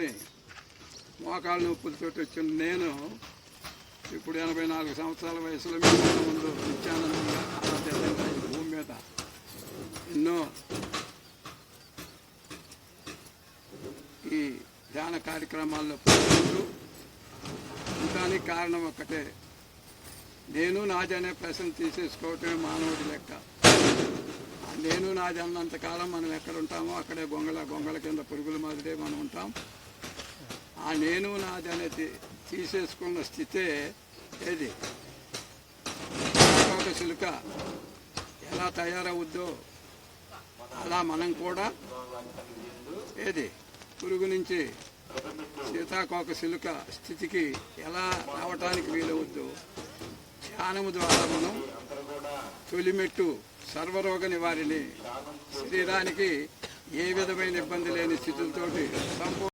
నొప్పులతోటి మోకాళ్ళ నొప్పులతోటి వచ్చిన నేను ఇప్పుడు 84 సంవత్సరాల వయసులో మీ ముందు నిత్యానందంగా ఆరాధ్యంగా ఈ భూమి మీద ఎన్నో ఈ ధ్యాన కార్యక్రమాల్లో పాల్గొంటూ దానికి కారణం ఒక్కటే, నేను నాది అనే ప్రశ్న తీసేసుకోవటమే మానవుడి లెక్క. నేను నాది అన్నంతకాలం మనం ఎక్కడ ఉంటామో అక్కడే గొంగళ కింద పురుగుల మాదిరే మనం ఉంటాం. ఆ నేను నాది అనేది తీసేసుకున్న స్థితే ఏది ఒక చిలుక ఎలా తయారవుద్దో అలా మనం కూడా ఏది పురుగు నుంచి సీతాకోక చిలుక స్థితికి ఎలా రావటానికి వీలవుద్దో ధ్యానము ద్వారా మనం తొలిమెట్టు సర్వరోగ నివారిణి, శరీరానికి ఏ విధమైన ఇబ్బంది లేని స్థితులతోటి సంపూర్ణ